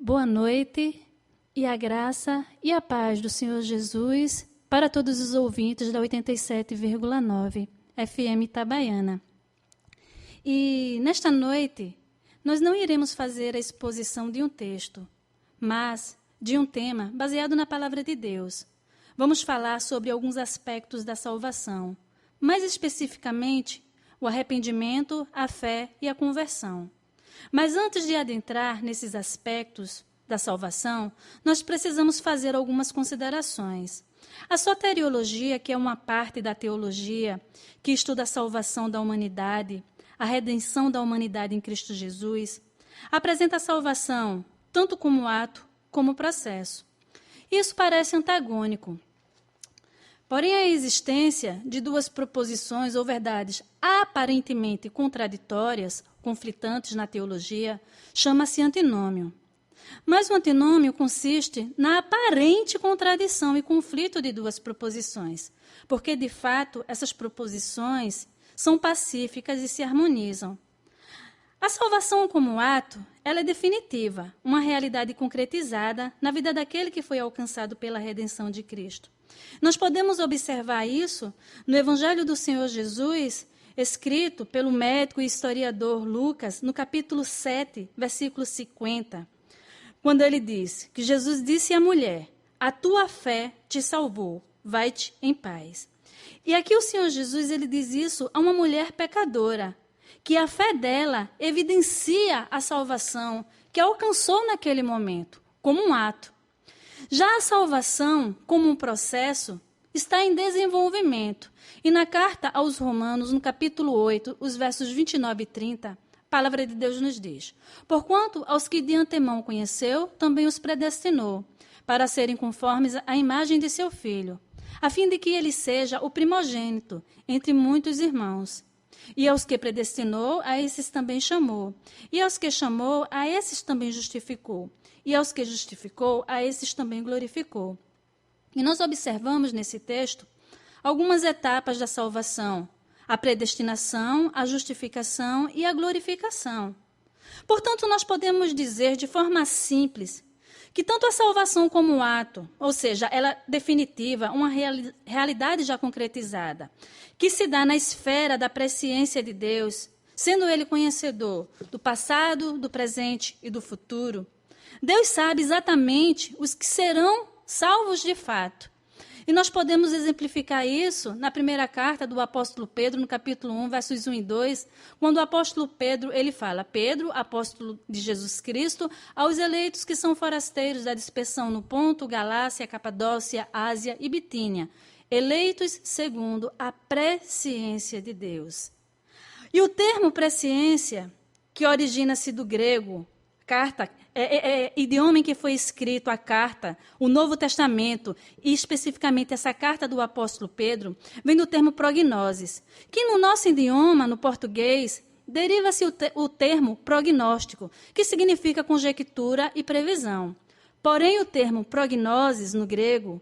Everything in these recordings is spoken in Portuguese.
Boa noite e a graça e a paz do Senhor Jesus para todos os ouvintes da 87,9 FM Itabaiana. E nesta noite, nós não iremos fazer a exposição de um texto, mas de um tema baseado na Palavra de Deus. Vamos falar sobre alguns aspectos da salvação, mais especificamente o arrependimento, a fé e a conversão. Mas antes de adentrar nesses aspectos da salvação, nós precisamos fazer algumas considerações. A soteriologia, que é uma parte da teologia que estuda a salvação da humanidade, a redenção da humanidade em Cristo Jesus, apresenta a salvação tanto como ato como processo. Isso parece antagônico. Porém, a existência de duas proposições ou verdades aparentemente contraditórias, conflitantes na teologia, chama-se antinômio. Mas o antinômio consiste na aparente contradição e conflito de duas proposições, porque, de fato, essas proposições são pacíficas e se harmonizam. A salvação como ato, ela é definitiva, uma realidade concretizada na vida daquele que foi alcançado pela redenção de Cristo. Nós podemos observar isso no Evangelho do Senhor Jesus, escrito pelo médico e historiador Lucas, no capítulo 7, versículo 50, quando ele diz que Jesus disse à mulher: a tua fé te salvou, vai-te em paz. E aqui o Senhor Jesus ele diz isso a uma mulher pecadora, que a fé dela evidencia a salvação que alcançou naquele momento, como um ato. Já a salvação, como um processo, está em desenvolvimento. E na carta aos Romanos, no capítulo 8, os versos 29 e 30, a palavra de Deus nos diz: porquanto aos que de antemão conheceu, também os predestinou, para serem conformes à imagem de seu Filho, a fim de que ele seja o primogênito entre muitos irmãos. E aos que predestinou, a esses também chamou. E aos que chamou, a esses também justificou. E aos que justificou, a esses também glorificou. E nós observamos nesse texto algumas etapas da salvação: a predestinação, a justificação e a glorificação. Portanto, nós podemos dizer de forma simples que tanto a salvação como o ato, ou seja, ela definitiva, uma realidade já concretizada, que se dá na esfera da presciência de Deus, sendo Ele conhecedor do passado, do presente e do futuro, Deus sabe exatamente os que serão salvos de fato. E nós podemos exemplificar isso na primeira carta do apóstolo Pedro, no capítulo 1, versos 1 e 2, quando o apóstolo Pedro, ele fala: Pedro, apóstolo de Jesus Cristo, aos eleitos que são forasteiros da dispersão no Ponto, Galácia, Capadócia, Ásia e Bitínia, eleitos segundo a presciência de Deus. E o termo presciência, que origina-se do grego, carta, idioma em que foi escrito a carta, o Novo Testamento, e especificamente essa carta do apóstolo Pedro, vem do termo prognoses, que no nosso idioma, no português, deriva-se o termo prognóstico, que significa conjectura e previsão. Porém, o termo prognoses, no grego,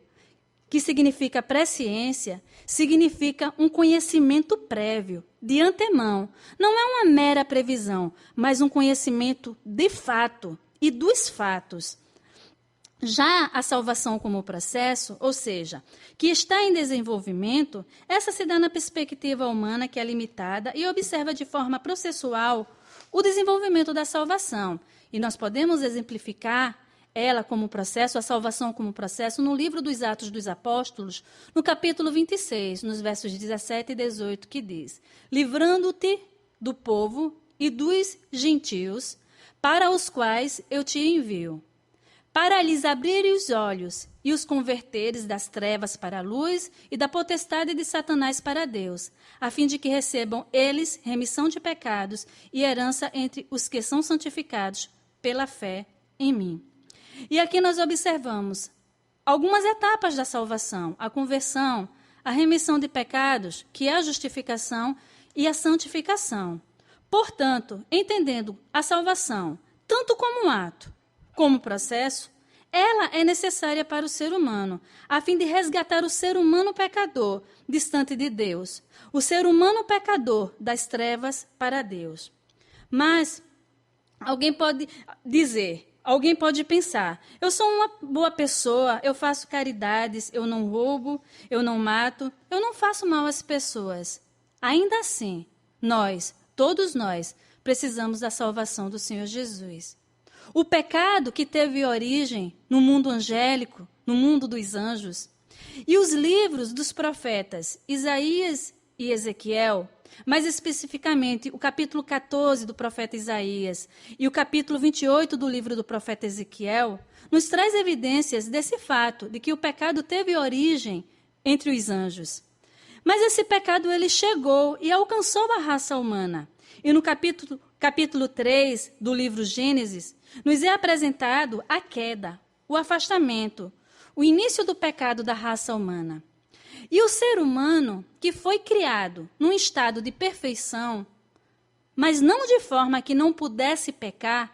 que significa presciência, significa um conhecimento prévio, de antemão. Não é uma mera previsão, mas um conhecimento de fato e dos fatos. Já a salvação como processo, ou seja, que está em desenvolvimento, essa se dá na perspectiva humana, que é limitada, e observa de forma processual o desenvolvimento da salvação. E nós podemos exemplificar ela como processo, a salvação como processo, no livro dos Atos dos Apóstolos, no capítulo 26, nos versos 17 e 18, que diz: livrando-te do povo e dos gentios, para os quais eu te envio, para lhes abrir os olhos e os converteres das trevas para a luz e da potestade de Satanás para Deus, a fim de que recebam eles remissão de pecados e herança entre os que são santificados pela fé em mim. E aqui nós observamos algumas etapas da salvação: a conversão, a remissão de pecados, que é a justificação, e a santificação. Portanto, entendendo a salvação tanto como um ato, como processo, ela é necessária para o ser humano, a fim de resgatar o ser humano pecador distante de Deus, o ser humano pecador das trevas para Deus. Mas alguém pode dizer: alguém pode pensar, eu sou uma boa pessoa, eu faço caridades, eu não roubo, eu não mato, eu não faço mal às pessoas. Ainda assim, nós, todos nós, precisamos da salvação do Senhor Jesus. O pecado que teve origem no mundo angélico, no mundo dos anjos, e os livros dos profetas Isaías e Ezequiel, mais especificamente o capítulo 14 do profeta Isaías e o capítulo 28 do livro do profeta Ezequiel, nos traz evidências desse fato, de que o pecado teve origem entre os anjos. Mas esse pecado ele chegou e alcançou a raça humana. E no capítulo 3 do livro Gênesis, nos é apresentado a queda, o afastamento, o início do pecado da raça humana. E o ser humano, que foi criado num estado de perfeição, mas não de forma que não pudesse pecar,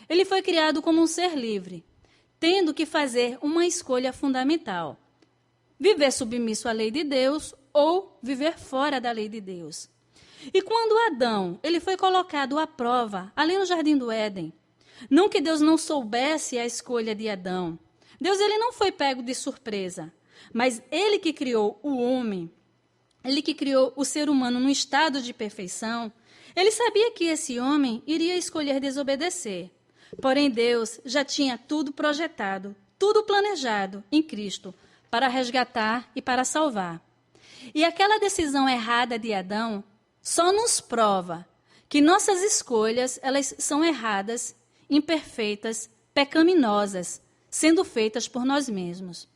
ele foi criado como um ser livre, tendo que fazer uma escolha fundamental: viver submisso à lei de Deus ou viver fora da lei de Deus. E quando Adão ele foi colocado à prova, ali no Jardim do Éden, não que Deus não soubesse a escolha de Adão, Deus ele não foi pego de surpresa, mas ele que criou o homem, ele que criou o ser humano no estado de perfeição, ele sabia que esse homem iria escolher desobedecer. Porém, Deus já tinha tudo projetado, tudo planejado em Cristo para resgatar e para salvar. E aquela decisão errada de Adão só nos prova que nossas escolhas elas são erradas, imperfeitas, pecaminosas, sendo feitas por nós mesmos.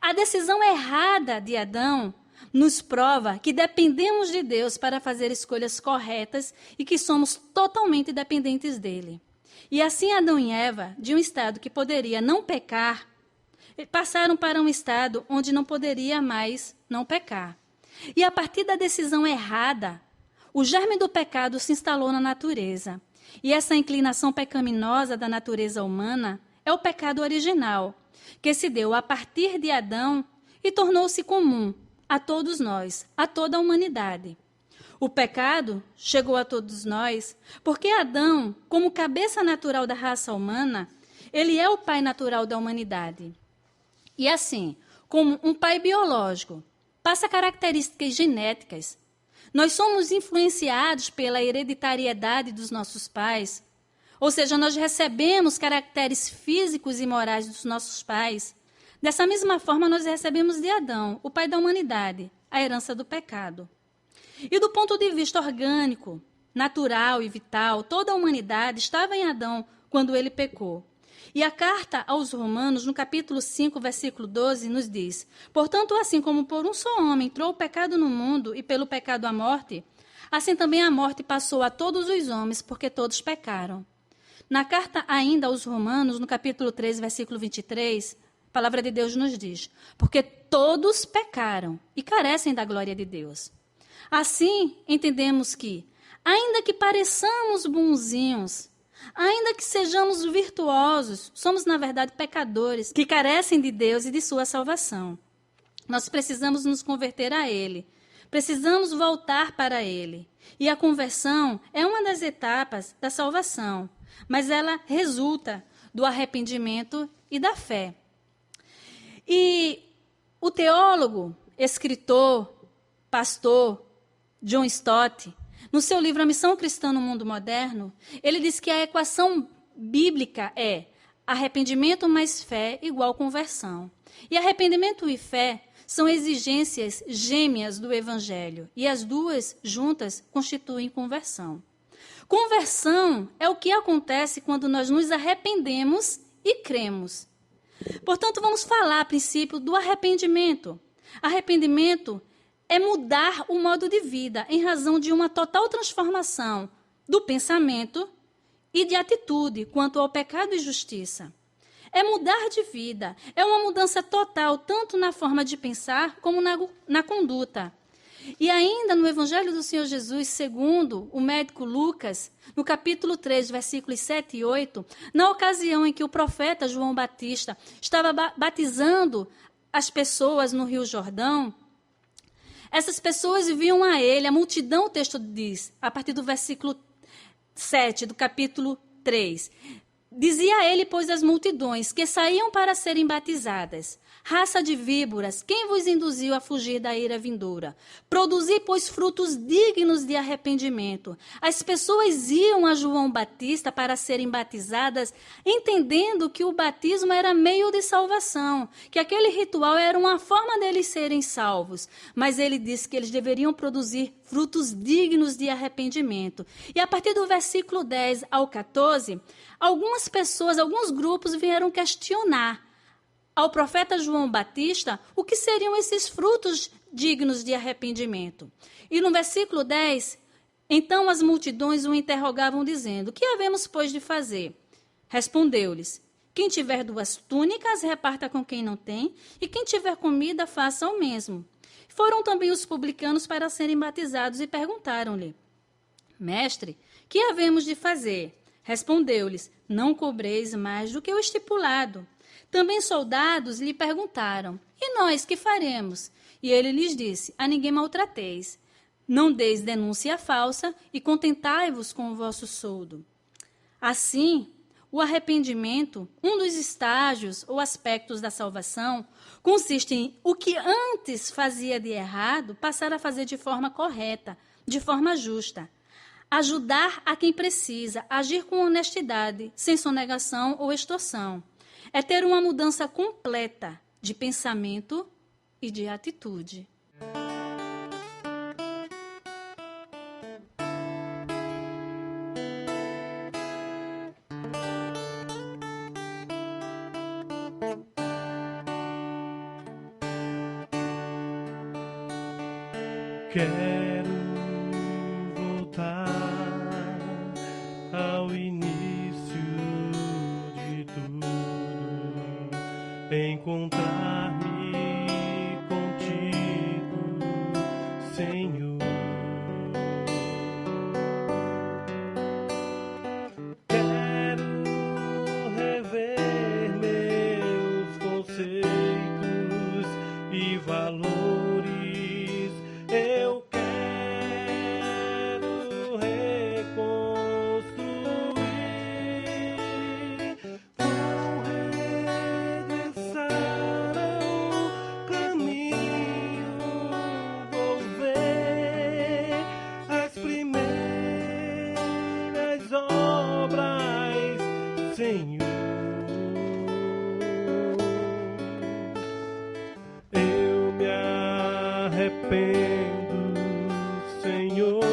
A decisão errada de Adão nos prova que dependemos de Deus para fazer escolhas corretas e que somos totalmente dependentes dele. E assim Adão e Eva, de um estado que poderia não pecar, passaram para um estado onde não poderia mais não pecar. E a partir da decisão errada, o germe do pecado se instalou na natureza. E essa inclinação pecaminosa da natureza humana é o pecado original, que se deu a partir de Adão e tornou-se comum a todos nós, a toda a humanidade. O pecado chegou a todos nós porque Adão, como cabeça natural da raça humana, ele é o pai natural da humanidade. E assim, como um pai biológico passa características genéticas, nós somos influenciados pela hereditariedade dos nossos pais, ou seja, nós recebemos caracteres físicos e morais dos nossos pais. Dessa mesma forma, nós recebemos de Adão, o pai da humanidade, a herança do pecado. E do ponto de vista orgânico, natural e vital, toda a humanidade estava em Adão quando ele pecou. E a carta aos Romanos, no capítulo 5, versículo 12, nos diz: portanto, assim como por um só homem entrou o pecado no mundo e pelo pecado a morte, assim também a morte passou a todos os homens, porque todos pecaram. Na carta ainda aos Romanos, no capítulo 3, versículo 23, a palavra de Deus nos diz: porque todos pecaram e carecem da glória de Deus. Assim, entendemos que, ainda que pareçamos bonzinhos, ainda que sejamos virtuosos, somos, na verdade, pecadores que carecem de Deus e de sua salvação. Nós precisamos nos converter a Ele. Precisamos voltar para Ele. E a conversão é uma das etapas da salvação, mas ela resulta do arrependimento e da fé. E o teólogo, escritor, pastor John Stott, no seu livro A Missão Cristã no Mundo Moderno, ele diz que a equação bíblica é arrependimento mais fé igual conversão. E arrependimento e fé são exigências gêmeas do Evangelho, e as duas juntas constituem conversão. Conversão é o que acontece quando nós nos arrependemos e cremos. Portanto, vamos falar a princípio do arrependimento. Arrependimento é mudar o modo de vida em razão de uma total transformação do pensamento e de atitude quanto ao pecado e justiça. É mudar de vida, é uma mudança total, tanto na forma de pensar como na conduta. E ainda no Evangelho do Senhor Jesus, segundo o médico Lucas, no capítulo 3, versículos 7 e 8, na ocasião em que o profeta João Batista estava batizando as pessoas no Rio Jordão, essas pessoas viam a ele, a multidão, o texto diz, a partir do versículo 7 do capítulo 3, Dizia ele, pois, às multidões que saíam para serem batizadas: raça de víboras, quem vos induziu a fugir da ira vindoura? Produzi, pois, frutos dignos de arrependimento. As pessoas iam a João Batista para serem batizadas, entendendo que o batismo era meio de salvação, que aquele ritual era uma forma deles serem salvos. Mas ele disse que eles deveriam produzir frutos dignos de arrependimento. E a partir do versículo 10 ao 14, algumas pessoas, alguns grupos vieram questionar ao profeta João Batista o que seriam esses frutos dignos de arrependimento. E no versículo 10, então as multidões o interrogavam dizendo: que havemos, pois, de fazer? Respondeu-lhes: quem tiver 2 túnicas, reparta com quem não tem, e quem tiver comida, faça o mesmo. Foram também os publicanos para serem batizados e perguntaram-lhe: mestre, que havemos de fazer? Respondeu-lhes: não cobreis mais do que o estipulado. Também soldados lhe perguntaram: e nós que faremos? E ele lhes disse: a ninguém maltrateis. Não deis denúncia falsa e contentai-vos com o vosso soldo. Assim, o arrependimento, um dos estágios ou aspectos da salvação, consiste em o que antes fazia de errado passar a fazer de forma correta, de forma justa. Ajudar a quem precisa, agir com honestidade, sem sonegação ou extorsão. É ter uma mudança completa de pensamento e de atitude. Quero voltar ao início de tudo, encontrar-me contigo, Senhor. Quero rever meus conceitos e valores. Eu quero reconstruir, vou regressar ao caminho, vou ver as primeiras obras, Senhor. Eu me arrependo, Senhor,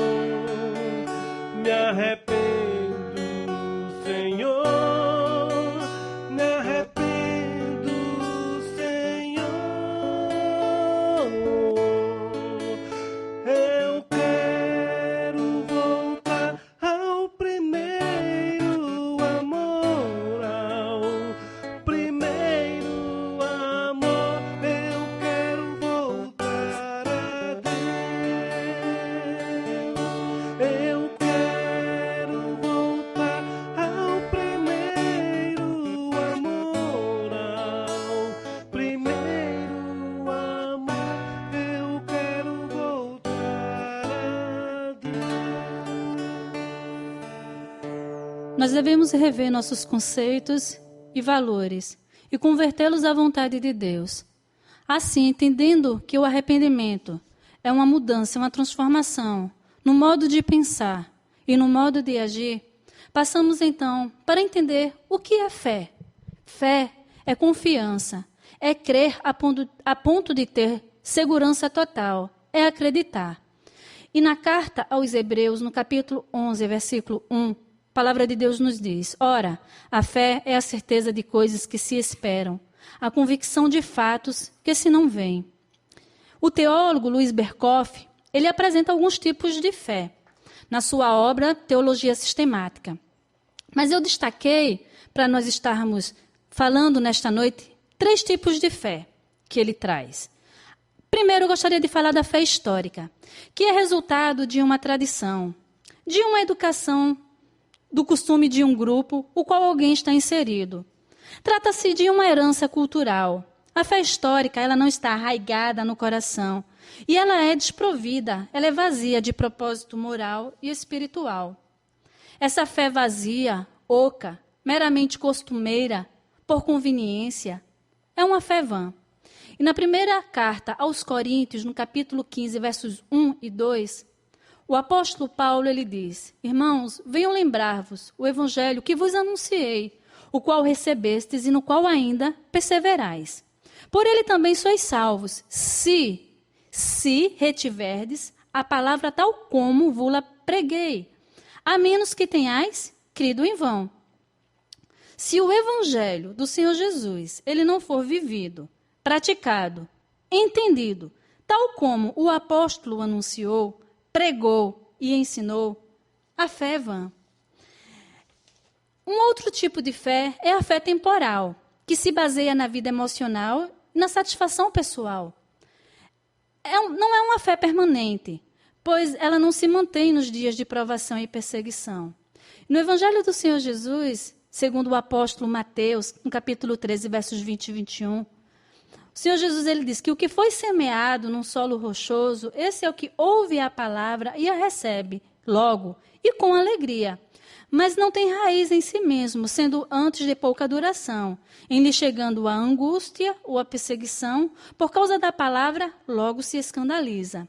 me arrependo, Senhor, me arrependo, Senhor. Eu quero voltar ao primeiro amor, ao primeiro amor. Eu quero voltar a Deus. Eu quero voltar ao primeiro amor, ao primeiro amor. Eu quero voltar a Deus. Nós devemos rever nossos conceitos e valores e convertê-los à vontade de Deus. Assim, entendendo que o arrependimento é uma mudança, uma transformação no modo de pensar e no modo de agir, passamos então para entender o que é fé. Fé é confiança, é crer a ponto de ter segurança total, é acreditar. E na carta aos Hebreus, no capítulo 11, versículo 1, a palavra de Deus nos diz: ora, a fé é a certeza de coisas que se esperam, a convicção de fatos que se não veem. O teólogo Luiz Berkoff, ele apresenta alguns tipos de fé na sua obra Teologia Sistemática. Mas eu destaquei, para nós estarmos falando nesta noite, 3 tipos de fé que ele traz. Primeiro, eu gostaria de falar da fé histórica, que é resultado de uma tradição, de uma educação, do costume de um grupo, o qual alguém está inserido. Trata-se de uma herança cultural. A fé histórica, ela não está arraigada no coração. E ela é desprovida, ela é vazia de propósito moral e espiritual. Essa fé vazia, oca, meramente costumeira, por conveniência, é uma fé vã. E na primeira carta aos Coríntios, no capítulo 15, versos 1 e 2, o apóstolo Paulo ele diz: Irmãos, venham lembrar-vos o evangelho que vos anunciei, o qual recebestes e no qual ainda perseverais. Por ele também sois salvos, se retiverdes a palavra tal como vos-la preguei, a menos que tenhais crido em vão. Se o evangelho do Senhor Jesus ele não for vivido, praticado, entendido, tal como o apóstolo anunciou, pregou e ensinou, a fé é vã. Um outro tipo de fé é a fé temporal, que se baseia na vida emocional e na satisfação pessoal. Não é uma fé permanente, pois ela não se mantém nos dias de provação e perseguição. No Evangelho do Senhor Jesus, segundo o apóstolo Mateus, no capítulo 13, versos 20 e 21, o Senhor Jesus ele diz que o que foi semeado num solo rochoso, esse é o que ouve a palavra e a recebe logo e com alegria, mas não tem raiz em si mesmo, sendo antes de pouca duração, em lhe chegando a angústia ou a perseguição, por causa da palavra, logo se escandaliza.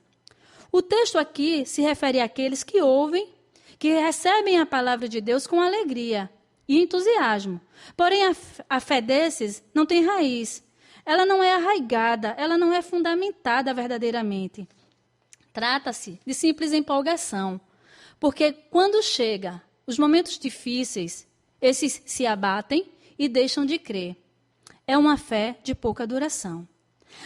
O texto aqui se refere àqueles que ouvem, que recebem a palavra de Deus com alegria e entusiasmo. Porém, a fé desses não tem raiz. Ela não é arraigada, ela não é fundamentada verdadeiramente. Trata-se de simples empolgação, porque quando chega os momentos difíceis, esses se abatem e deixam de crer. É uma fé de pouca duração.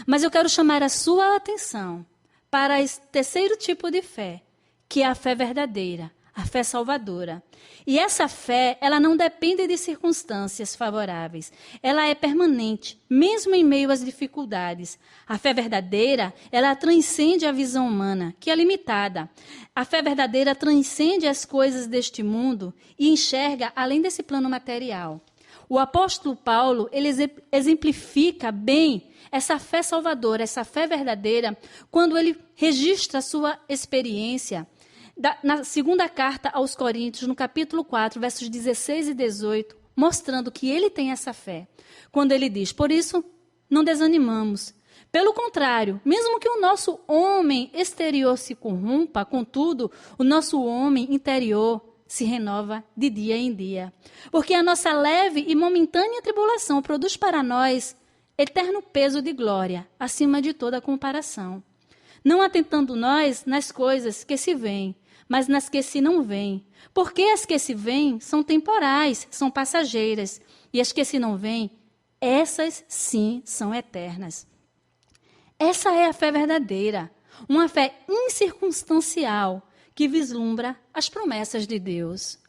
Mas eu quero chamar a sua atenção para esse terceiro tipo de fé, que é a fé verdadeira, a fé salvadora. E essa fé, ela não depende de circunstâncias favoráveis. Ela é permanente, mesmo em meio às dificuldades. A fé verdadeira, ela transcende a visão humana, que é limitada. A fé verdadeira transcende as coisas deste mundo e enxerga além desse plano material. O apóstolo Paulo, ele exemplifica bem essa fé salvadora, essa fé verdadeira, quando ele registra a sua experiência na segunda carta aos Coríntios, no capítulo 4, versos 16 e 18, mostrando que ele tem essa fé. Quando ele diz, por isso, não desanimamos. Pelo contrário, mesmo que o nosso homem exterior se corrompa, contudo, o nosso homem interior se renova de dia em dia. Porque a nossa leve e momentânea tribulação produz para nós eterno peso de glória, acima de toda comparação. Não atentando nós nas coisas que se veem, mas nas que se não veem. Porque as que se veem são temporais, são passageiras, e as que se não veem, essas sim são eternas. Essa é a fé verdadeira, uma fé incircunstancial que vislumbra as promessas de Deus.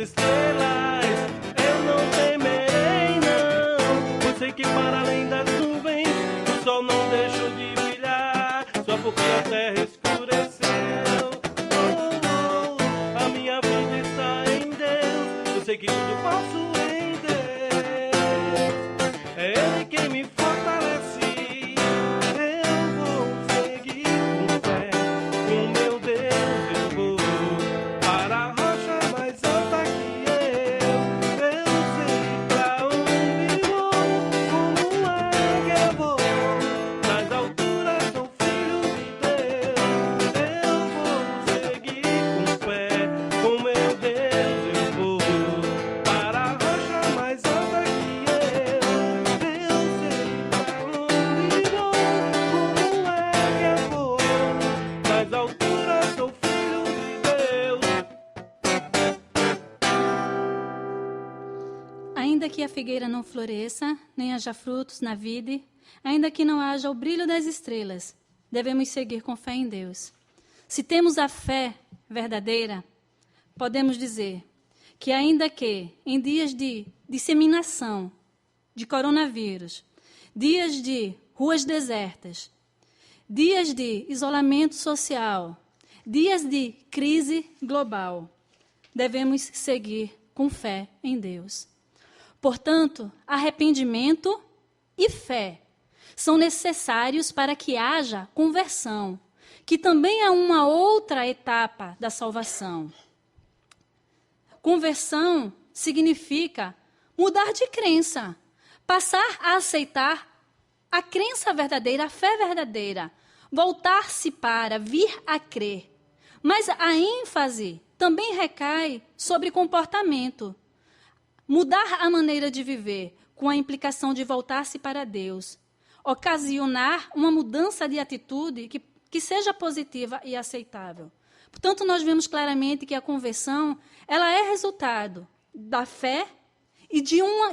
Estrelas, eu não temerei. para além das nuvens. O sol não deixou de brilhar, só porque a terra escureceu. Oh, oh, a minha vida está em Deus, eu sei que tudo posso em Deus. É Ele quem me fortalece. Eu vou seguir com fé, com meu Deus eu vou para a rocha mais alta que eu sei pra onde vou, como águia vou, nas alturas sou filho de Deus. Eu vou seguir com fé, com meu Deus eu vou para a rocha mais alta que eu sei pra onde vou, como águia vou, nas alturas sou filho de Deus. Ainda que a figueira não floresça, nem haja frutos na vide, ainda que não haja o brilho das estrelas, devemos seguir com fé em Deus. Se temos a fé verdadeira, podemos dizer que ainda que em dias de disseminação de coronavírus, dias de ruas desertas, dias de isolamento social, dias de crise global, devemos seguir com fé em Deus. Portanto, arrependimento e fé são necessários para que haja conversão, que também é uma outra etapa da salvação. Conversão significa mudar de crença, passar a aceitar a crença verdadeira, a fé verdadeira, voltar-se para vir a crer. Mas a ênfase também recai sobre comportamento. Mudar a maneira de viver, com a implicação de voltar-se para Deus. Ocasionar uma mudança de atitude que seja positiva e aceitável. Portanto, nós vemos claramente que a conversão ela é resultado da fé e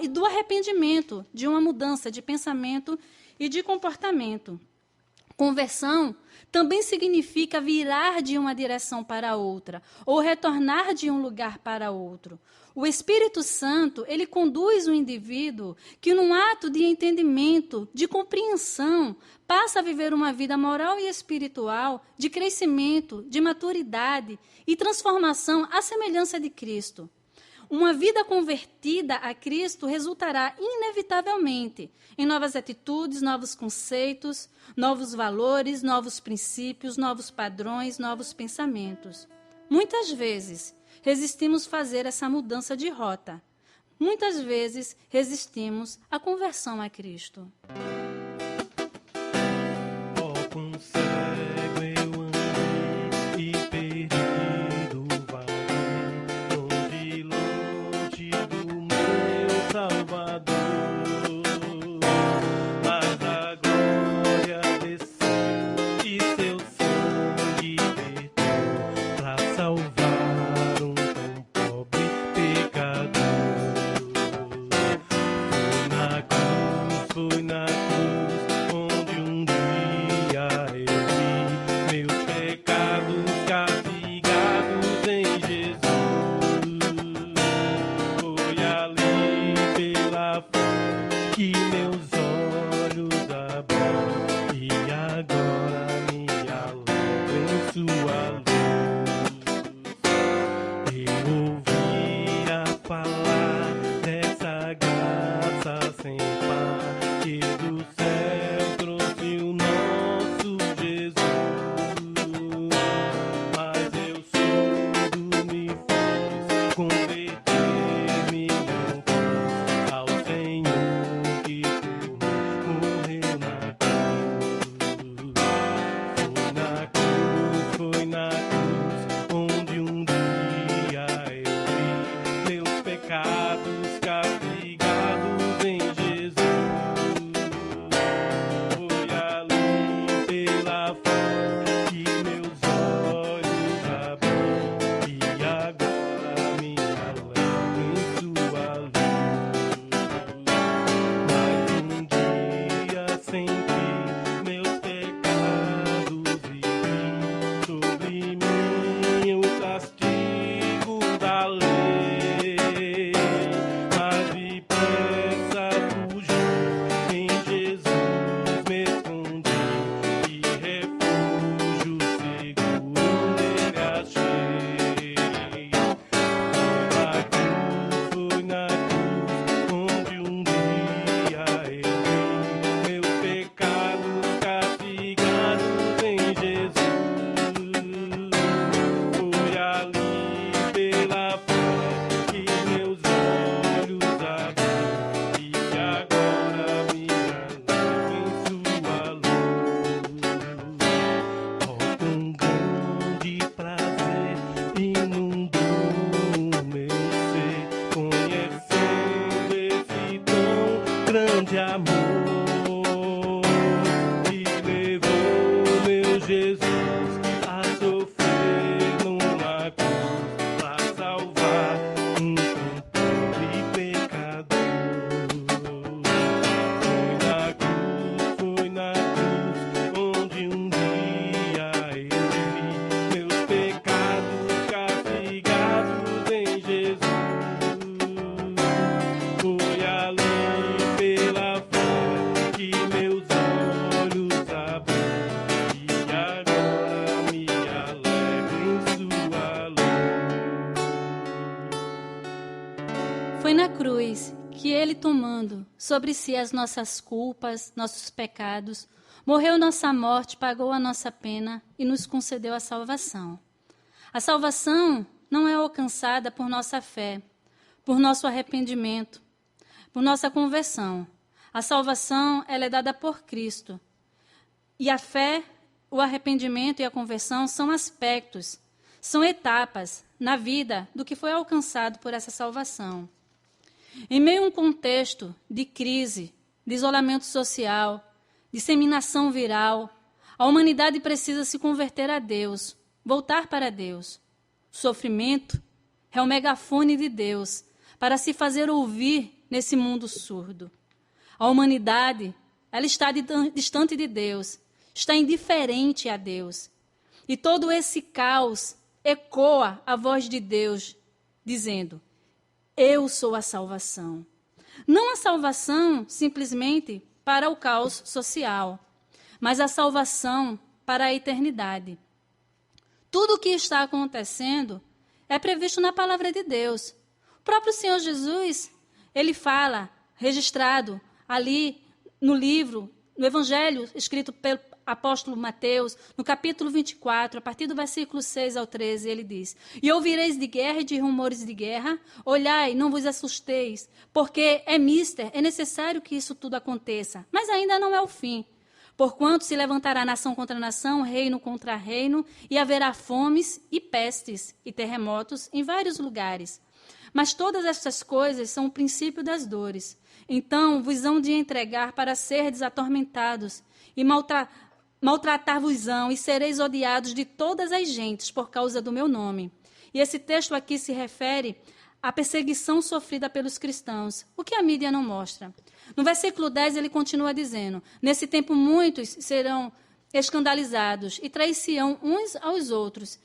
do arrependimento, de uma mudança de pensamento e de comportamento. Conversão também significa virar de uma direção para outra, ou retornar de um lugar para outro. O Espírito Santo, ele conduz o indivíduo que, num ato de entendimento, de compreensão, passa a viver uma vida moral e espiritual de crescimento, de maturidade e transformação à semelhança de Cristo. Uma vida convertida a Cristo resultará inevitavelmente em novas atitudes, novos conceitos, novos valores, novos princípios, novos padrões, novos pensamentos. Muitas vezes resistimos fazer essa mudança de rota. Muitas vezes resistimos à conversão a Cristo. Oh, com cego eu andei e perdido vagão, longe, longe do meu Salvador. Mas a glória desceu e seu sangue verteu pra salvar um tão pobre pecador. Foi na cruz onde um dia eu vi meus pecados castigados em Jesus. Foi ali pela fé que meus olhos abriram e agora me alegro em sua luz. Eu ouvia falar dessa graça sem par que do céu trouxe o nosso Jesus. Mas eu surdo me fiz, converter-me não quis ao Senhor que por mim morreu na cruz. Foi na cruz onde um dia eu vi meus pecados castigados em Jesus. Foi ali pela fé que meus olhos abri e agora me alegro em sua luz. Mais um dia senti meus pecados e vi sobre mim o castigo da lei. Mas depressa fugiu em Jesus a sofrer numa cruz para salvar um pobre pecador. Foi na cruz onde um dia eu vi meus pecados castigados em Jesus. Foi ali pela fé que meus olhos abriram e agora me alegro em sua luz. Foi na cruz que ele, tomando sobre si as nossas culpas, nossos pecados, morreu nossa morte, pagou a nossa pena e nos concedeu a salvação. A salvação não é alcançada por nossa fé, por nosso arrependimento, por nossa conversão. A salvação, ela é dada por Cristo. E a fé, o arrependimento e a conversão são aspectos, são etapas na vida do que foi alcançado por essa salvação. Em meio a um contexto de crise, de isolamento social, disseminação viral, a humanidade precisa se converter a Deus, voltar para Deus. O sofrimento é o megafone de Deus para se fazer ouvir nesse mundo surdo. A humanidade, ela está distante de Deus, está indiferente a Deus. E todo esse caos ecoa a voz de Deus, dizendo: eu sou a salvação. Não a salvação simplesmente para o caos social, mas a salvação para a eternidade. Tudo o que está acontecendo é previsto na palavra de Deus. O próprio Senhor Jesus, ele fala, registrado ali no livro, no Evangelho escrito pelo apóstolo Mateus, no capítulo 24, a partir do versículo 6 ao 13, ele diz: e ouvireis de guerra e de rumores de guerra, olhai, não vos assusteis, porque é necessário que isso tudo aconteça, mas ainda não é o fim. Porquanto se levantará nação contra nação, reino contra reino, e haverá fomes e pestes e terremotos em vários lugares. Mas todas estas coisas são o princípio das dores. Então vos hão de entregar para serdes atormentados, e maltratar-vos-ão, e sereis odiados de todas as gentes por causa do meu nome. E esse texto aqui se refere à perseguição sofrida pelos cristãos, o que a mídia não mostra. No versículo 10 ele continua dizendo: nesse tempo muitos serão escandalizados e trair-se-ão uns aos outros,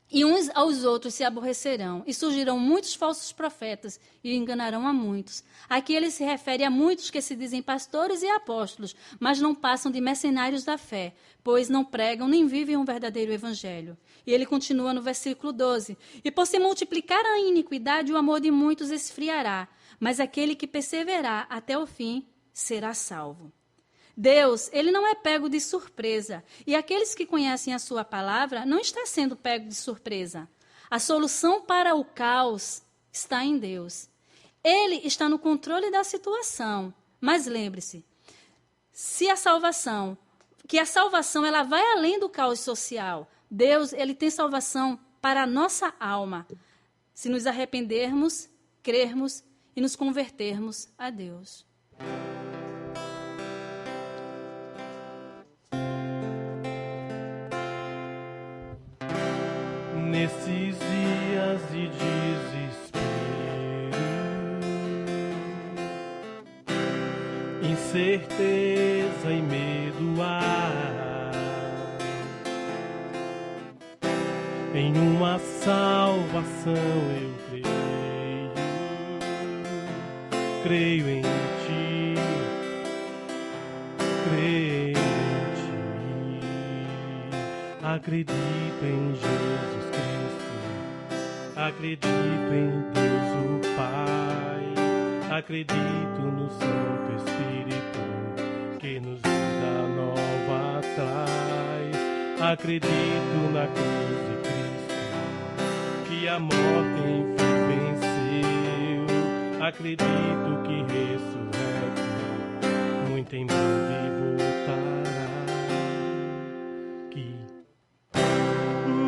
e uns aos outros se aborrecerão, e surgirão muitos falsos profetas e enganarão a muitos. Aqui ele se refere a muitos que se dizem pastores e apóstolos, mas não passam de mercenários da fé, pois não pregam nem vivem um verdadeiro evangelho. E ele continua no versículo 12: e por se multiplicar a iniquidade, o amor de muitos esfriará, mas aquele que perseverar até o fim será salvo. Deus, ele não é pego de surpresa, e aqueles que conhecem a sua palavra não estão sendo pego de surpresa. A solução para o caos está em Deus. Ele está no controle da situação, mas lembre-se, que a salvação ela vai além do caos social. Deus, ele tem salvação para a nossa alma, se nos arrependermos, crermos e nos convertermos a Deus. Nesses dias de desespero, incerteza e medo há, em uma salvação eu creio em ti, creio em ti, acredito em Jesus Cristo, acredito em Deus o Pai, acredito no Santo Espírito que nos dá nova atrás, acredito na cruz de Cristo que a morte enfim venceu, acredito que ressurreto muito em breve voltará, que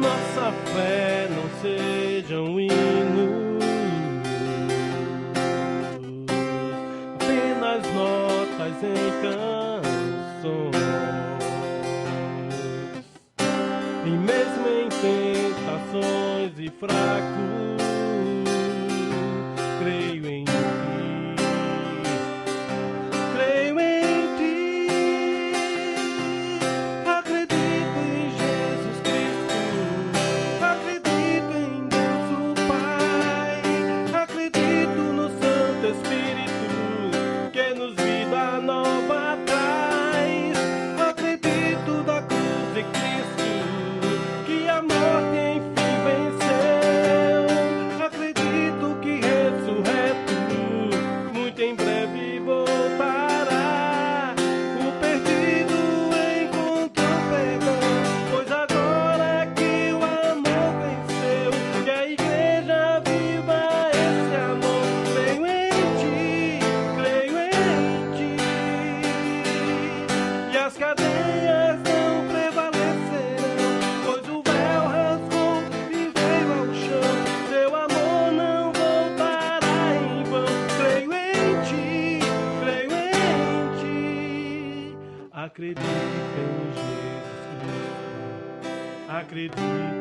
nossa fé não seja um hino, apenas notas em canções, e fraco, creio em ti. Creio em ti, acredito em Jesus Cristo, acredito em Deus o Pai, acredito no Santo Espírito, que nos vida nova traz, acredito da cruz de Cristo, que a morte enfim venceu, acredito que ressurreto, muito em breve voltará, o perdido encontrou perdão, pois agora que o amor venceu, que a igreja viva esse amor. Creio em ti, e as cadeias não prevalecerão, pois o véu rasgou e veio ao chão, teu amor não voltará em vão. Creio em ti, acredito em Jesus Cristo, acredito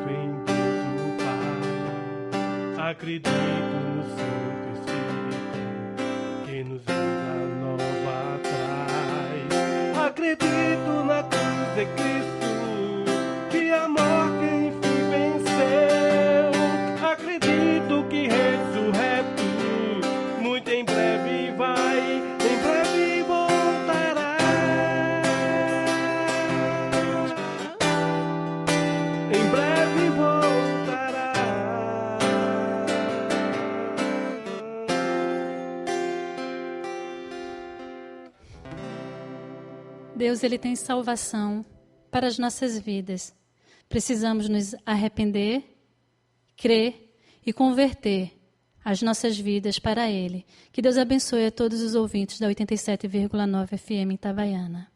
em Deus o Pai, acredito no Santo Espírito, que nos vida nova traz, acredito na cruz de Cristo, que a morte enfim venceu, acredito que ressurreto, muito em breve em breve voltará, em breve voltará. Deus, Ele tem salvação para as nossas vidas. Precisamos nos arrepender, crer e converter as nossas vidas para Ele. Que Deus abençoe a todos os ouvintes da 87,9 FM Itabaiana.